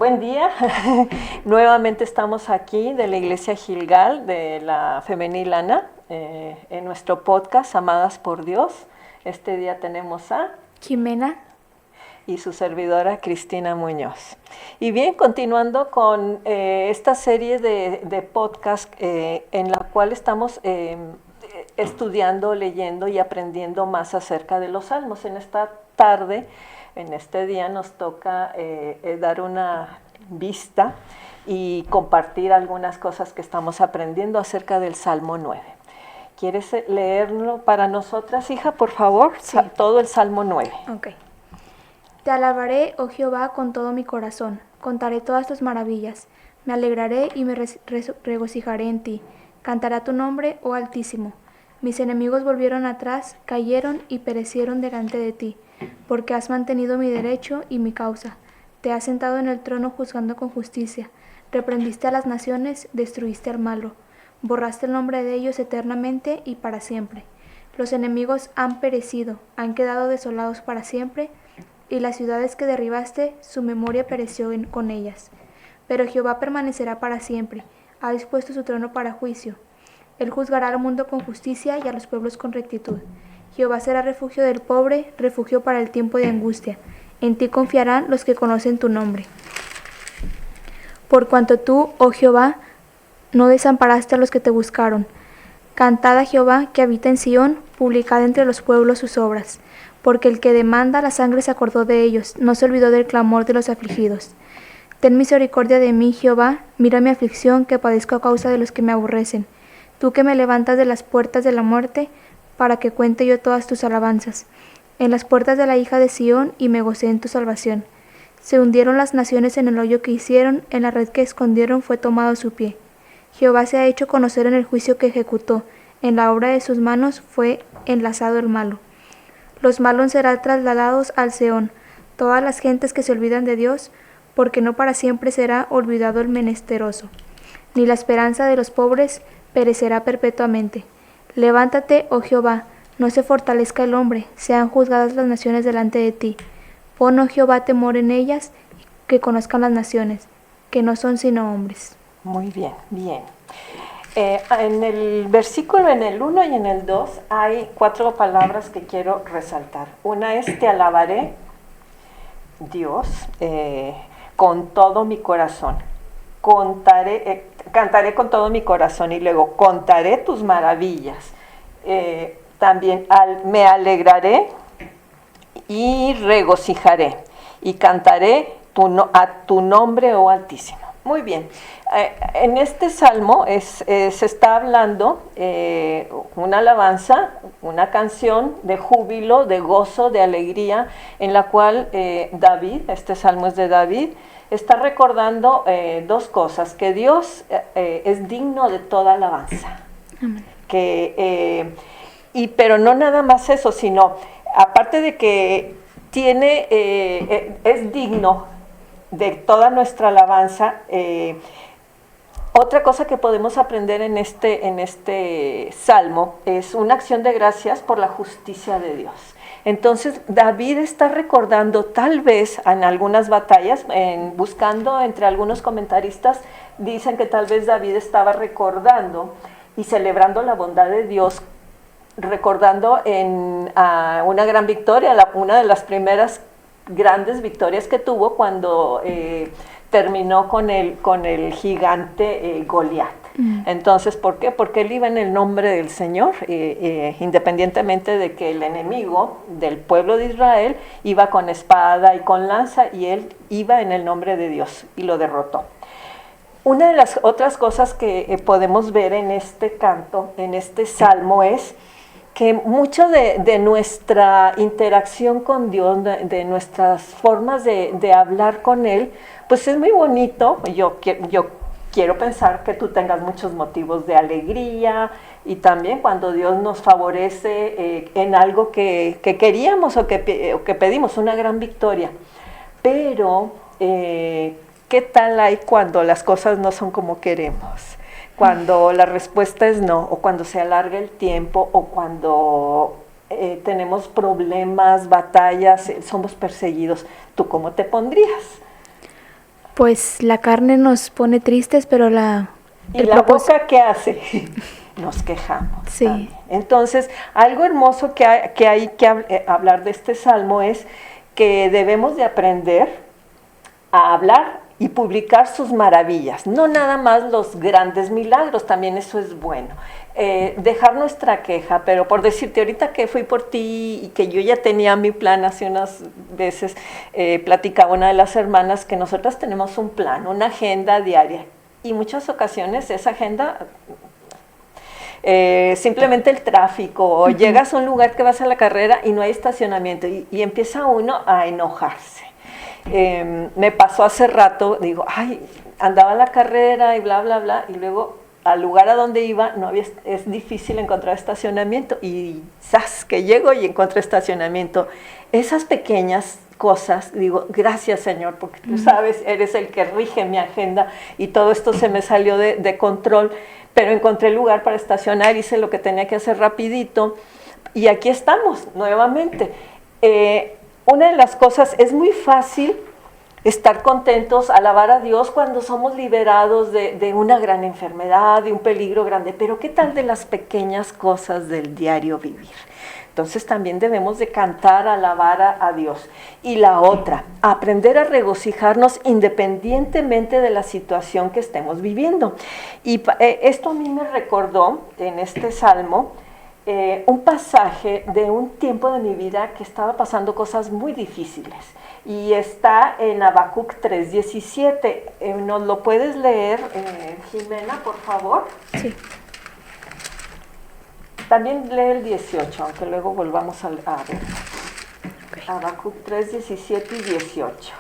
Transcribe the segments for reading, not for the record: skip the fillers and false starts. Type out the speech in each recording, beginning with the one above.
Buen día. Nuevamente estamos aquí de la Iglesia Gilgal, de la Femenil Ana, en nuestro podcast Amadas por Dios. Este día tenemos a Jimena y su servidora Cristina Muñoz. Y bien, continuando con esta serie de podcast en la cual estamos estudiando, leyendo y aprendiendo más acerca de los salmos. En esta tarde, en este día, nos toca dar una vista y compartir algunas cosas que estamos aprendiendo acerca del Salmo 9. ¿Quieres leerlo para nosotras, hija, por favor? Sí. Todo el Salmo 9. Ok. Te alabaré, oh Jehová, con todo mi corazón. Contaré todas tus maravillas. Me alegraré y me regocijaré en ti. Cantaré tu nombre, oh Altísimo. Mis enemigos volvieron atrás, cayeron y perecieron delante de ti, porque has mantenido mi derecho y mi causa. Te has sentado en el trono juzgando con justicia. Reprendiste a las naciones, destruiste al malo. Borraste el nombre de ellos eternamente y para siempre. Los enemigos han perecido, han quedado desolados para siempre, y las ciudades que derribaste, su memoria pereció con ellas. Pero Jehová permanecerá para siempre, ha dispuesto su trono para juicio. Él juzgará al mundo con justicia y a los pueblos con rectitud. Jehová será refugio del pobre, refugio para el tiempo de angustia. En ti confiarán los que conocen tu nombre. Por cuanto tú, oh Jehová, no desamparaste a los que te buscaron. Cantad a Jehová, que habita en Sión, publicad entre los pueblos sus obras. Porque el que demanda la sangre se acordó de ellos, no se olvidó del clamor de los afligidos. Ten misericordia de mí, Jehová, mira mi aflicción, que padezco a causa de los que me aborrecen. Tú que me levantas de las puertas de la muerte, para que cuente yo todas tus alabanzas. En las puertas de la hija de Sión, y me gocé en tu salvación. Se hundieron las naciones en el hoyo que hicieron, en la red que escondieron fue tomado su pie. Jehová se ha hecho conocer en el juicio que ejecutó, en la obra de sus manos fue enlazado el malo. Los malos serán trasladados al Seón, todas las gentes que se olvidan de Dios, porque no para siempre será olvidado el menesteroso, ni la esperanza de los pobres perecerá perpetuamente. Levántate, oh Jehová, no se fortalezca el hombre, sean juzgadas las naciones delante de ti. Pon, oh Jehová, temor en ellas, que conozcan las naciones, que no son sino hombres. Muy bien, bien. En el versículo, en el 1 y en el 2, hay 4 palabras que quiero resaltar. Una es: te alabaré, Dios, con todo mi corazón. Cantaré con todo mi corazón, y luego contaré tus maravillas. También me alegraré y regocijaré, y cantaré a tu nombre, oh Altísimo. Muy bien. En este salmo se está hablando una alabanza, una canción de júbilo, de gozo, de alegría, en la cual David, este salmo es de David, está recordando 2 cosas: que Dios es digno de toda alabanza. Amén. Pero no nada más eso, sino aparte de que es digno de toda nuestra alabanza. Otra cosa que podemos aprender en este salmo es una acción de gracias por la justicia de Dios. Entonces David está recordando, tal vez en algunas batallas, buscando entre algunos comentaristas, dicen que tal vez David estaba recordando y celebrando la bondad de Dios, recordando una gran victoria, una de las primeras grandes victorias que tuvo cuando terminó con el gigante Goliat. Entonces, ¿por qué? Porque él iba en el nombre del Señor, independientemente de que el enemigo del pueblo de Israel iba con espada y con lanza, y él iba en el nombre de Dios y lo derrotó. Una de las otras cosas que podemos ver en este canto, en este salmo, es que mucho de nuestra interacción con Dios, de nuestras formas de hablar con Él, pues es muy bonito. Yo quiero pensar que tú tengas muchos motivos de alegría, y también cuando Dios nos favorece en algo que queríamos o que pedimos, una gran victoria. Pero, ¿qué tal hay cuando las cosas no son como queremos? Cuando la respuesta es no, o cuando se alarga el tiempo, o cuando tenemos problemas, batallas, somos perseguidos. ¿Tú cómo te pondrías? Pues la carne nos pone tristes, pero ¿Y la boca qué hace? Nos quejamos. Sí. También. Entonces, algo hermoso que hay que hablar de este salmo es que debemos de aprender a hablar y publicar sus maravillas, no nada más los grandes milagros, también eso es bueno. Dejar nuestra queja, pero por decirte, ahorita que fui por ti y que yo ya tenía mi plan, hace unas veces platicaba una de las hermanas que nosotras tenemos un plan, una agenda diaria, y muchas ocasiones esa agenda simplemente el tráfico, o llegas a un lugar que vas a la carrera y no hay estacionamiento y empieza uno a enojarse. Me pasó hace rato, digo, ay, andaba a la carrera y bla, bla, bla, y luego al lugar a donde iba es difícil encontrar estacionamiento y ¡zas! Que llego y encuentro estacionamiento. Esas pequeñas cosas, digo, gracias Señor, porque tú sabes, eres el que rige mi agenda y todo esto se me salió de control, pero encontré el lugar para estacionar, hice lo que tenía que hacer rapidito y aquí estamos nuevamente. Una de las cosas, es muy fácil estar contentos, alabar a Dios cuando somos liberados de una gran enfermedad, de un peligro grande, pero ¿qué tal de las pequeñas cosas del diario vivir? Entonces también debemos de cantar, alabar a Dios. Y la otra, aprender a regocijarnos independientemente de la situación que estemos viviendo. Y esto a mí me recordó en este salmo un pasaje de un tiempo de mi vida que estaba pasando cosas muy difíciles. Y está en Habacuc 3:17. ¿Nos lo puedes leer, Jimena, por favor? Sí. También lee el 18, aunque luego volvamos a ver. Okay. Habacuc 3:17 y 18.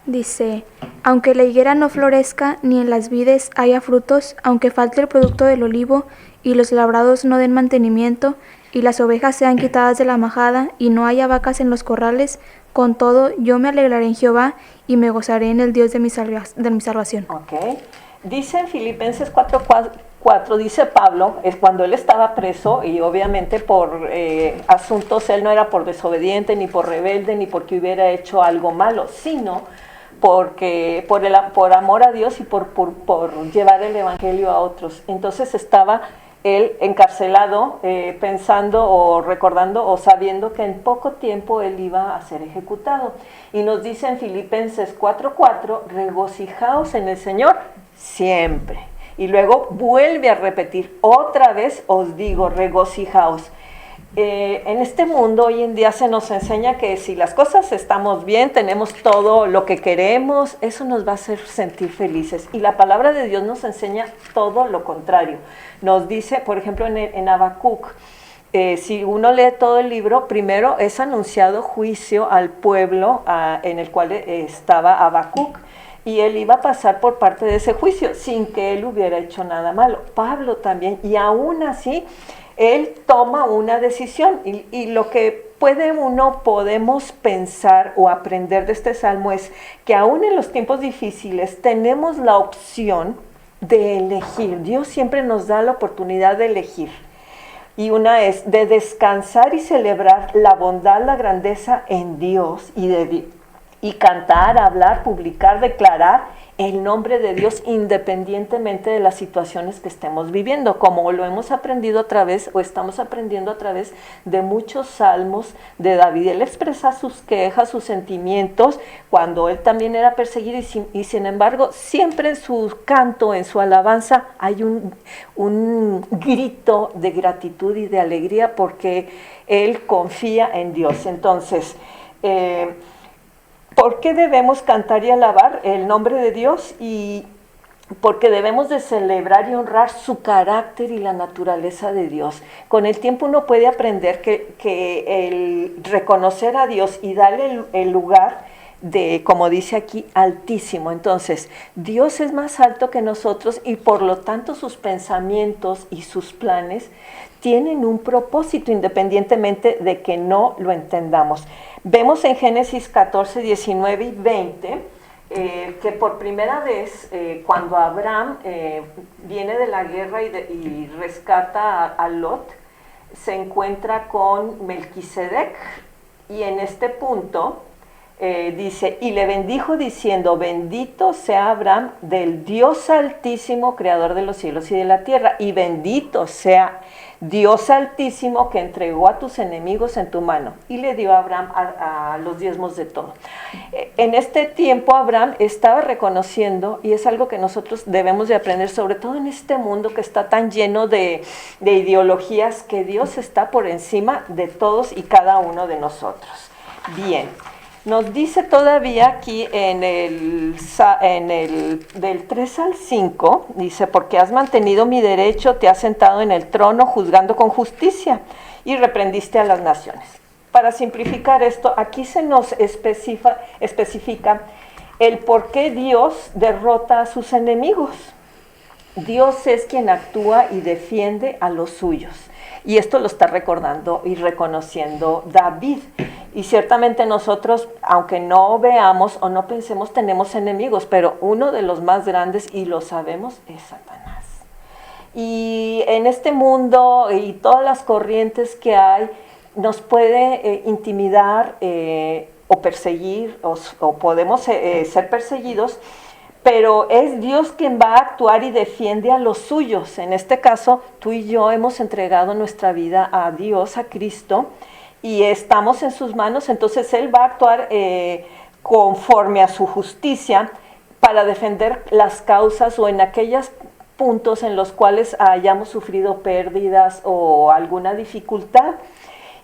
Dice, aunque la higuera no florezca, ni en las vides haya frutos, aunque falte el producto del olivo, y los labrados no den mantenimiento, y las ovejas sean quitadas de la majada, y no haya vacas en los corrales, con todo yo me alegraré en Jehová, y me gozaré en el Dios de mi salvación. Ok. Dice en Filipenses 4:4, dice Pablo, es cuando él estaba preso, y obviamente por asuntos, él no era por desobediente, ni por rebelde, ni porque hubiera hecho algo malo, sino porque por amor a Dios y por llevar el evangelio a otros. Entonces estaba él encarcelado, pensando o recordando o sabiendo que en poco tiempo él iba a ser ejecutado. Y nos dice en Filipenses 4:4, regocijaos en el Señor siempre. Y luego vuelve a repetir, otra vez os digo, regocijaos. En este mundo hoy en día se nos enseña que si las cosas estamos bien, tenemos todo lo que queremos, eso nos va a hacer sentir felices. Y la palabra de Dios nos enseña todo lo contrario. Nos dice, por ejemplo, en Habacuc, si uno lee todo el libro, primero es anunciado juicio al pueblo en el cual estaba Habacuc. Y él iba a pasar por parte de ese juicio sin que él hubiera hecho nada malo. Pablo también, y aún así él toma una decisión y lo que podemos pensar o aprender de este salmo es que aún en los tiempos difíciles tenemos la opción de elegir. Dios siempre nos da la oportunidad de elegir. Y una es de descansar y celebrar la bondad, la grandeza en Dios y cantar, hablar, publicar, declarar el nombre de Dios independientemente de las situaciones que estemos viviendo, como lo hemos aprendido a través, o estamos aprendiendo a través de muchos salmos de David. Él expresa sus quejas, sus sentimientos, cuando él también era perseguido y sin embargo, siempre en su canto, en su alabanza, hay un grito de gratitud y de alegría porque él confía en Dios. Entonces, ¿por qué debemos cantar y alabar el nombre de Dios? Y porque debemos de celebrar y honrar su carácter y la naturaleza de Dios. Con el tiempo uno puede aprender que el reconocer a Dios y darle el lugar de, como dice aquí, altísimo. Entonces, Dios es más alto que nosotros y por lo tanto sus pensamientos y sus planes tienen un propósito independientemente de que no lo entendamos. Vemos en Génesis 14, 19 y 20 que por primera vez cuando Abraham viene de la guerra y rescata a Lot, se encuentra con Melquisedec y en este punto dice, y le bendijo diciendo, bendito sea Abraham del Dios Altísimo, creador de los cielos y de la tierra, y bendito sea Dios Altísimo que entregó a tus enemigos en tu mano. Y le dio a Abraham a los diezmos de todo. En este tiempo Abraham estaba reconociendo, y es algo que nosotros debemos de aprender, sobre todo en este mundo que está tan lleno de ideologías, que Dios está por encima de todos y cada uno de nosotros. Bien. Nos dice todavía aquí del 3 al 5, dice, porque has mantenido mi derecho, te has sentado en el trono juzgando con justicia y reprendiste a las naciones. Para simplificar esto, aquí se nos especifica el por qué Dios derrota a sus enemigos. Dios es quien actúa y defiende a los suyos. Y esto lo está recordando y reconociendo David. Y ciertamente nosotros, aunque no veamos o no pensemos, tenemos enemigos, pero uno de los más grandes, y lo sabemos, es Satanás. Y en este mundo y todas las corrientes que hay, nos puede intimidar o perseguir, o podemos ser perseguidos, pero es Dios quien va a actuar y defiende a los suyos. En este caso, tú y yo hemos entregado nuestra vida a Dios, a Cristo, y estamos en sus manos, entonces Él va a actuar conforme a su justicia para defender las causas o en aquellos puntos en los cuales hayamos sufrido pérdidas o alguna dificultad.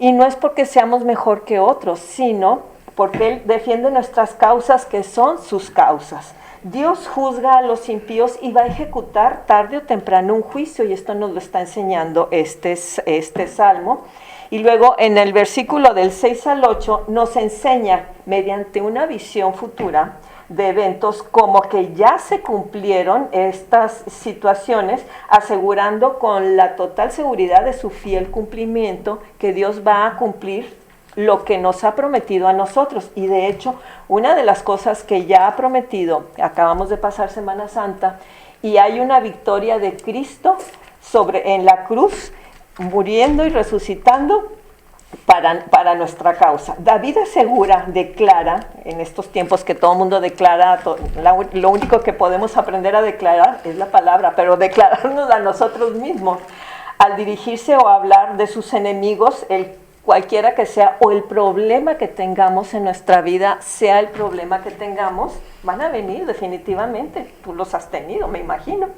Y no es porque seamos mejor que otros, sino porque Él defiende nuestras causas, que son sus causas. Dios juzga a los impíos y va a ejecutar tarde o temprano un juicio, y esto nos lo está enseñando este salmo. Y luego en el versículo del 6 al 8 nos enseña, mediante una visión futura de eventos, como que ya se cumplieron estas situaciones, asegurando con la total seguridad de su fiel cumplimiento que Dios va a cumplir lo que nos ha prometido a nosotros. Y de hecho, una de las cosas que ya ha prometido, acabamos de pasar Semana Santa, y hay una victoria de Cristo en la cruz, muriendo y resucitando para nuestra causa. David declara, en estos tiempos que todo el mundo declara, lo único que podemos aprender a declarar es la palabra, pero declararnos a nosotros mismos, al dirigirse o hablar de sus enemigos, cualquiera que sea, o el problema que tengamos en nuestra vida, sea el problema que tengamos, van a venir definitivamente. Tú los has tenido, me imagino.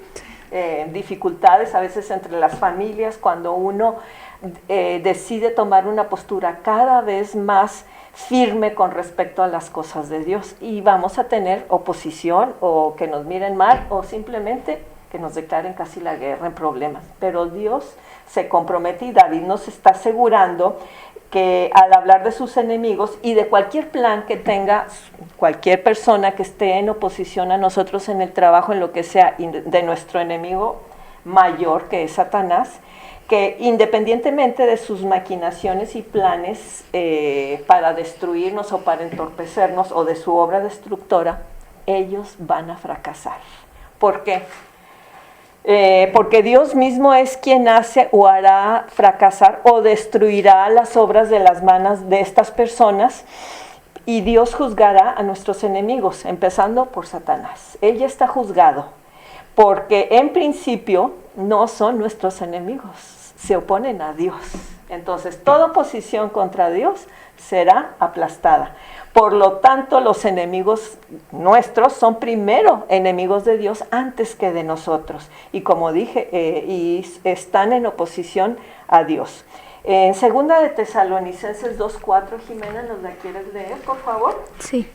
Dificultades a veces entre las familias, cuando uno decide tomar una postura cada vez más firme con respecto a las cosas de Dios, y vamos a tener oposición, o que nos miren mal, o simplemente que nos declaren casi la guerra en problemas. Pero Dios se compromete, y David nos está asegurando que al hablar de sus enemigos y de cualquier plan que tenga cualquier persona que esté en oposición a nosotros en el trabajo, en lo que sea, de nuestro enemigo mayor, que es Satanás, que independientemente de sus maquinaciones y planes para destruirnos o para entorpecernos, o de su obra destructora, ellos van a fracasar. ¿Por qué? Porque Dios mismo es quien hace o hará fracasar o destruirá las obras de las manos de estas personas, y Dios juzgará a nuestros enemigos, empezando por Satanás. Él ya está juzgado, porque en principio no son nuestros enemigos, se oponen a Dios. Entonces, toda oposición contra Dios será aplastada. Por lo tanto, los enemigos nuestros son primero enemigos de Dios antes que de nosotros. Y como dije, y están en oposición a Dios. En 2 de Tesalonicenses 2:4, Jimena, ¿nos la quieres leer, por favor? Sí.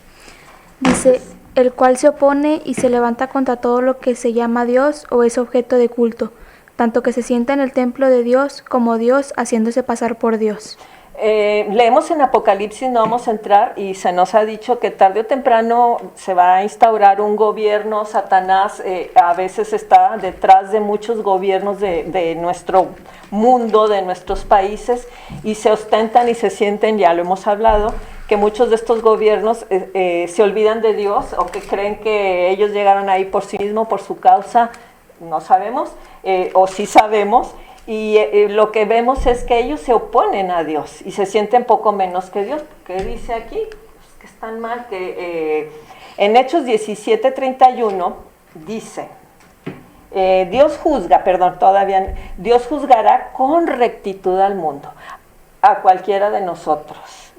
Dice, el cual se opone y se levanta contra todo lo que se llama Dios o es objeto de culto, tanto que se sienta en el templo de Dios como Dios, haciéndose pasar por Dios. Leemos en Apocalipsis, no vamos a entrar, y se nos ha dicho que tarde o temprano se va a instaurar un gobierno. Satanás a veces está detrás de muchos gobiernos de nuestro mundo, de nuestros países, y se ostentan y se sienten, ya lo hemos hablado, que muchos de estos gobiernos se olvidan de Dios, o que creen que ellos llegaron ahí por sí mismos, por su causa. No sabemos, o sí sabemos. Y lo que vemos es que ellos se oponen a Dios y se sienten poco menos que Dios. ¿Qué dice aquí? Pues que tan mal que en Hechos 17:31 dice, Dios juzgará con rectitud al mundo, a cualquiera de nosotros.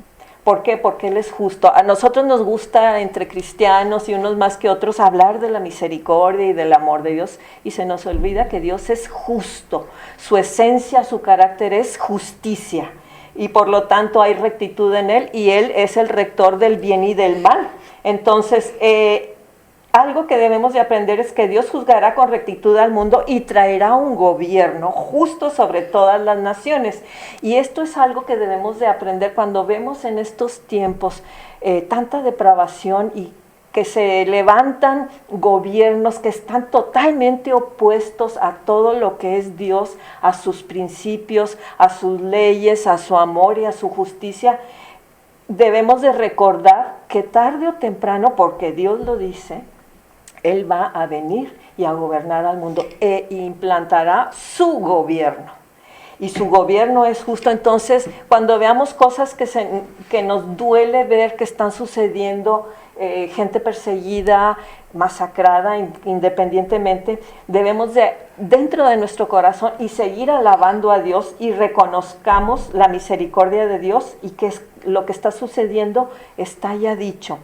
¿Por qué? Porque Él es justo. A nosotros nos gusta, entre cristianos y unos más que otros, hablar de la misericordia y del amor de Dios, y se nos olvida que Dios es justo. Su esencia, su carácter es justicia, y por lo tanto hay rectitud en Él, y Él es el rector del bien y del mal. Entonces, algo que debemos de aprender es que Dios juzgará con rectitud al mundo y traerá un gobierno justo sobre todas las naciones. Y esto es algo que debemos de aprender cuando vemos en estos tiempos tanta depravación y que se levantan gobiernos que están totalmente opuestos a todo lo que es Dios, a sus principios, a sus leyes, a su amor y a su justicia. Debemos de recordar que tarde o temprano, porque Dios lo dice, Él va a venir y a gobernar al mundo e implantará su gobierno. Y su gobierno es justo. Entonces, cuando veamos cosas que nos duele ver que están sucediendo, gente perseguida, masacrada independientemente, debemos de, dentro de nuestro corazón, y seguir alabando a Dios y reconozcamos la misericordia de Dios y que lo que está sucediendo está ya dicho.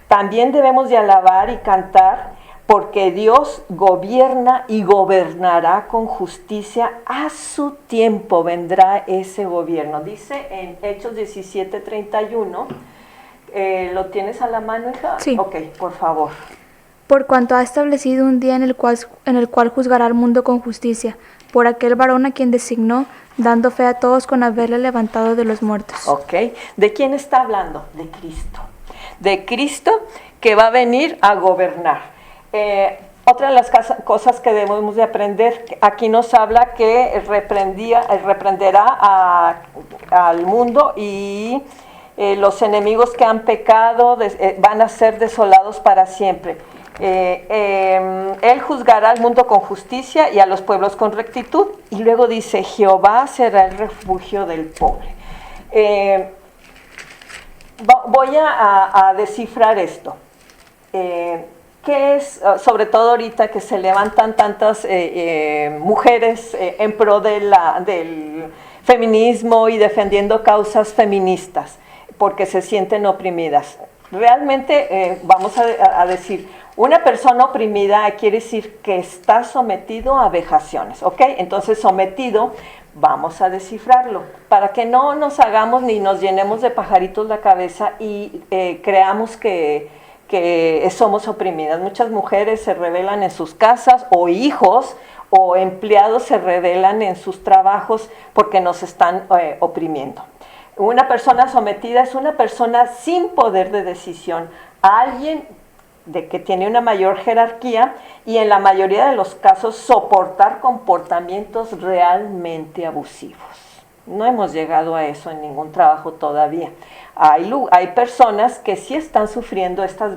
También debemos de alabar y cantar porque Dios gobierna y gobernará con justicia. A su tiempo vendrá ese gobierno. Dice en Hechos 17:31. ¿Lo tienes a la mano, hija? Sí. Ok, por favor. Por cuanto ha establecido un día en el cual juzgará al mundo con justicia, por aquel varón a quien designó, dando fe a todos con haberle levantado de los muertos. Ok. ¿De quién está hablando? De Cristo. De Cristo que va a venir a gobernar. Otra de las cosas que debemos de aprender, aquí nos habla que reprenderá al mundo y los enemigos que han pecado van a ser desolados para siempre. Él juzgará al mundo con justicia y a los pueblos con rectitud. Y luego dice, Jehová será el refugio del pobre. Voy a descifrar esto. ¿Qué es, sobre todo ahorita que se levantan tantas mujeres en pro del feminismo y defendiendo causas feministas, porque se sienten oprimidas? Realmente vamos a decir, una persona oprimida quiere decir que está sometido a vejaciones, ¿ok? Entonces sometido, vamos a descifrarlo, para que no nos hagamos ni nos llenemos de pajaritos la cabeza y creamos que somos oprimidas. Muchas mujeres se rebelan en sus casas, o hijos o empleados se rebelan en sus trabajos porque nos están oprimiendo. Una persona sometida es una persona sin poder de decisión, alguien que tiene una mayor jerarquía y en la mayoría de los casos soportar comportamientos realmente abusivos. No hemos llegado a eso en ningún trabajo todavía. Hay personas que sí están sufriendo estas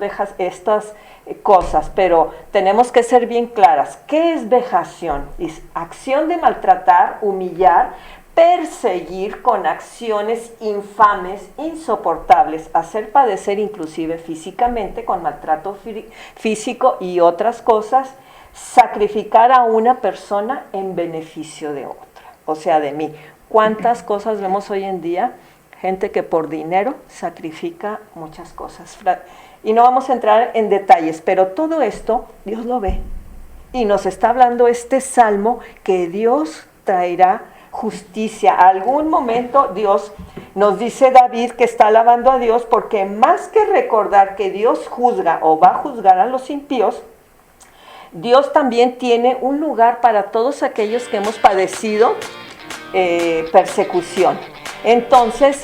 cosas, pero tenemos que ser bien claras. ¿Qué es vejación? Es acción de maltratar, humillar, perseguir con acciones infames, insoportables, hacer padecer inclusive físicamente con maltrato físico y otras cosas, sacrificar a una persona en beneficio de otra, o sea, de mí. ¿Cuántas cosas vemos hoy en día? Gente que por dinero sacrifica muchas cosas. Y no vamos a entrar en detalles, pero todo esto Dios lo ve. Y nos está hablando este salmo que Dios traerá justicia. A algún momento Dios, nos dice David que está alabando a Dios porque más que recordar que Dios juzga o va a juzgar a los impíos, Dios también tiene un lugar para todos aquellos que hemos padecido persecución. Entonces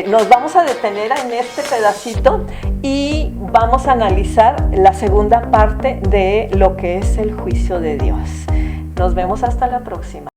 nos vamos a detener en este pedacito y vamos a analizar la segunda parte de lo que es el juicio de Dios. Nos vemos hasta la próxima.